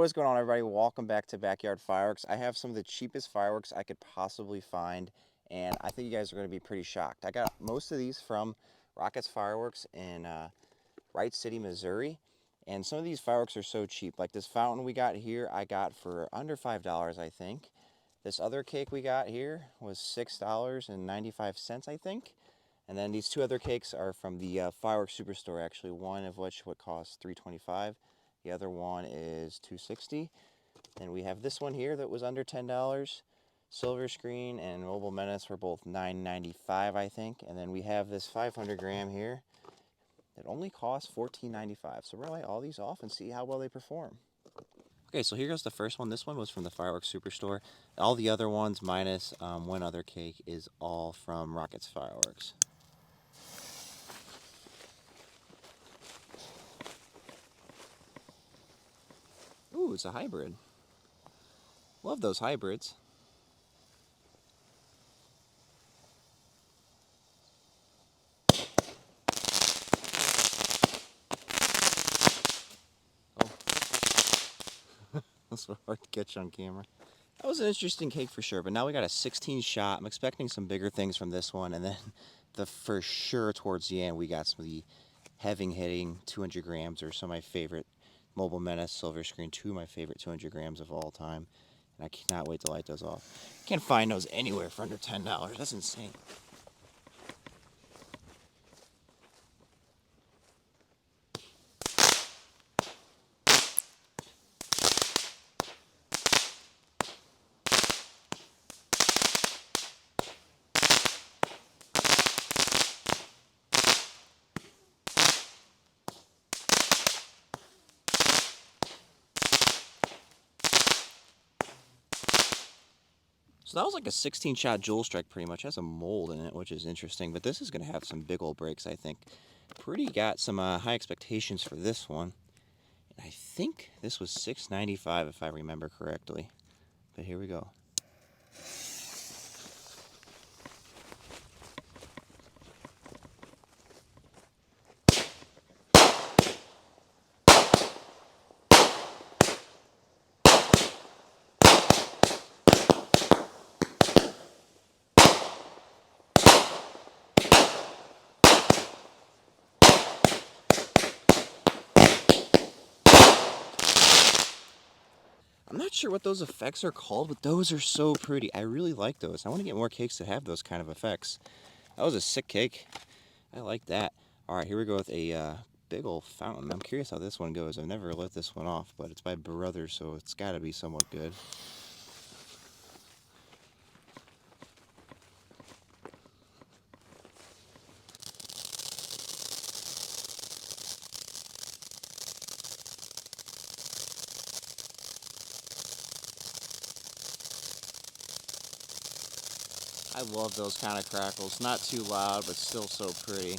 What's going on, everybody? Welcome back to Backyard Fireworks. I have some of the cheapest fireworks I could possibly find, and I think you guys are going to be pretty shocked. I got most of these from Rockets Fireworks in Wright City, Missouri, and some of these fireworks are so cheap. Like this fountain we got here, I got for under $5, I think. This other cake we got here was $6.95, I think. And then these two other cakes are from the Fireworks Superstore, actually, one of which would cost $3.25. The other one is $2.60. Then we have this one here that was under $10. Silver Screen and Mobile Menace were both $9.95, I think. And then we have this 500 gram here that only costs $14.95. So we're going to light all these off and see how well they perform. Okay, so here goes the first one. This one was from the Fireworks Superstore. All the other ones, minus one other cake, is all from Rockets Fireworks. Ooh, it's a hybrid. Love those hybrids. Oh, that's so hard to catch on camera. That was an interesting cake for sure, but now we got a 16 shot. I'm expecting some bigger things from this one, and then for sure towards the end we got some of the heavy hitting 200 grams or some of my favorite Mobile Menace Silver Screen, two of my favorite 200 grams of all time. And I cannot wait to light those off. Can't find those anywhere for under $10. That's insane. So that was like a 16 shot Jewel Strike pretty much. It has a mold in it, which is interesting. But this is going to have some big old breaks, I think. Pretty got some high expectations for this one. And I think this was $6.95 if I remember correctly. But here we go. I'm not sure what those effects are called, but those are so pretty. I really like those. I want to get more cakes that have those kind of effects. That was a sick cake. I like that. All right, here we go with a big old fountain. I'm curious how this one goes. I've never lit this one off, but it's by Brothers, so it's got to be somewhat good. I love those kind of crackles. Not too loud, but still so pretty.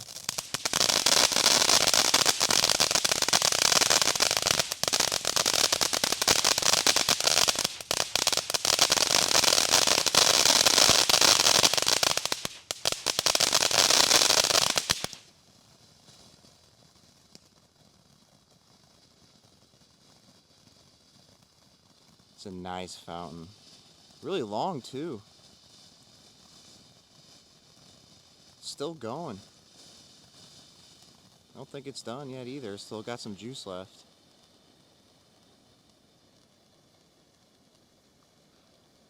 It's a nice fountain. Really long, too. Still going. I don't think it's done yet either. Still got some juice left.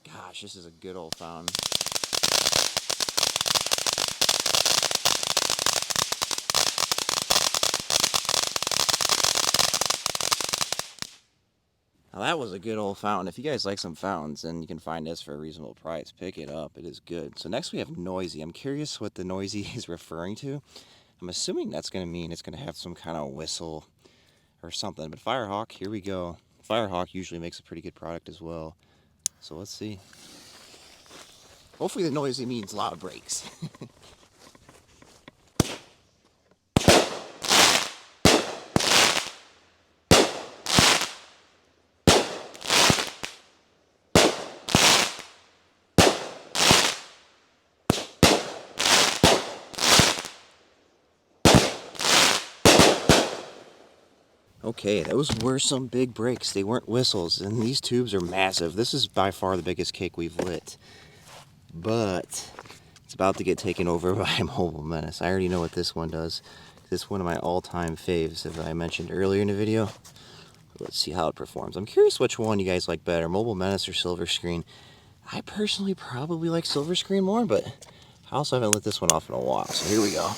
Gosh, this is a good old fountain. Now that was a good old fountain. If you guys like some fountains and you can find this for a reasonable price, pick it up. It is good. So next we have Noisy. I'm curious what the Noisy is referring to. I'm assuming that's going to mean it's going to have some kind of whistle or something. But Firehawk, here we go. Firehawk usually makes a pretty good product as well. So let's see. Hopefully the Noisy means loud breaks. Okay, those were some big breaks. They weren't whistles, and these tubes are massive. This is by far the biggest cake we've lit. But it's about to get taken over by Mobile Menace. I already know what this one does. This is one of my all-time faves, as I mentioned earlier in the video. Let's see how it performs. I'm curious which one you guys like better, Mobile Menace or Silver Screen. I personally probably like Silver Screen more, but I also haven't lit this one off in a while, so here we go.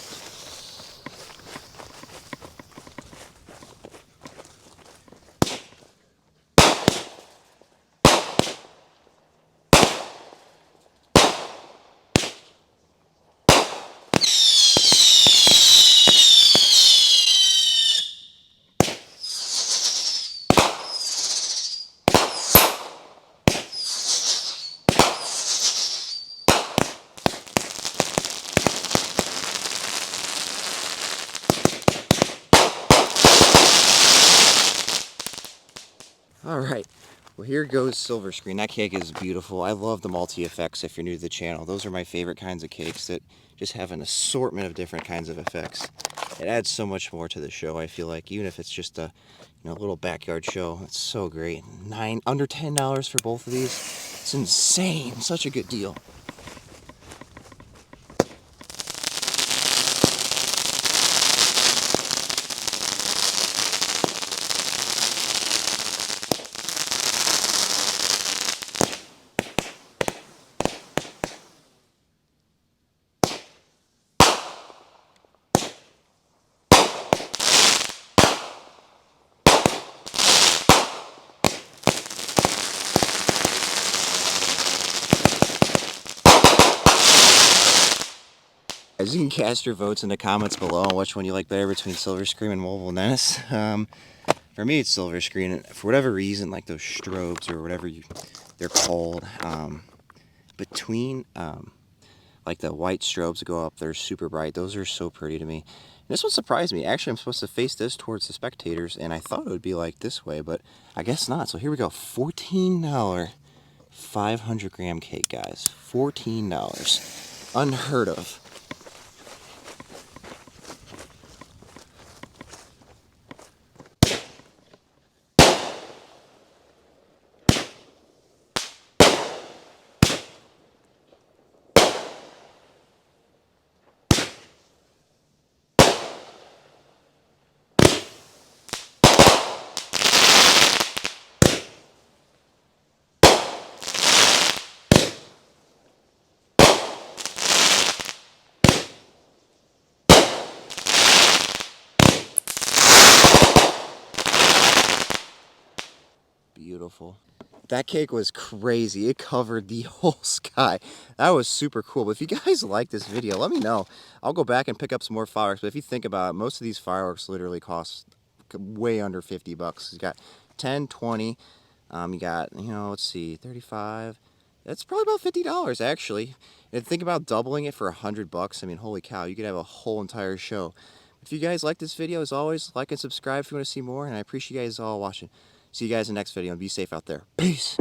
Alright, well here goes Silver Screen. That cake is beautiful. I love the multi-effects if you're new to the channel. Those are my favorite kinds of cakes that just have an assortment of different kinds of effects. It adds so much more to the show, I feel like, even if it's just a little backyard show. It's so great. Under $10 for both of these. It's insane. Such a good deal. As you can cast your votes in the comments below on which one you like better between Silver Screen and Mobile Menace. For me, it's Silver Screen. For whatever reason, like those strobes or whatever they're called, between like the white strobes that go up, they're super bright. Those are so pretty to me. And this one surprised me. Actually, I'm supposed to face this towards the spectators, and I thought it would be like this way, but I guess not. So here we go. $14 500 gram cake, guys. $14. Unheard of. Beautiful. That cake was crazy. It covered the whole sky. That was super cool. But if you guys like this video, let me know. I'll go back and pick up some more fireworks. But if you think about it, most of these fireworks literally cost way under 50 bucks. You got 10, 20. You got, let's see, 35. That's probably about $50 actually. And think about doubling it for 100 bucks. I mean, holy cow, you could have a whole entire show. If you guys like this video, as always, like and subscribe if you want to see more. And I appreciate you guys all watching. See you guys in the next video, and be safe out there. Peace.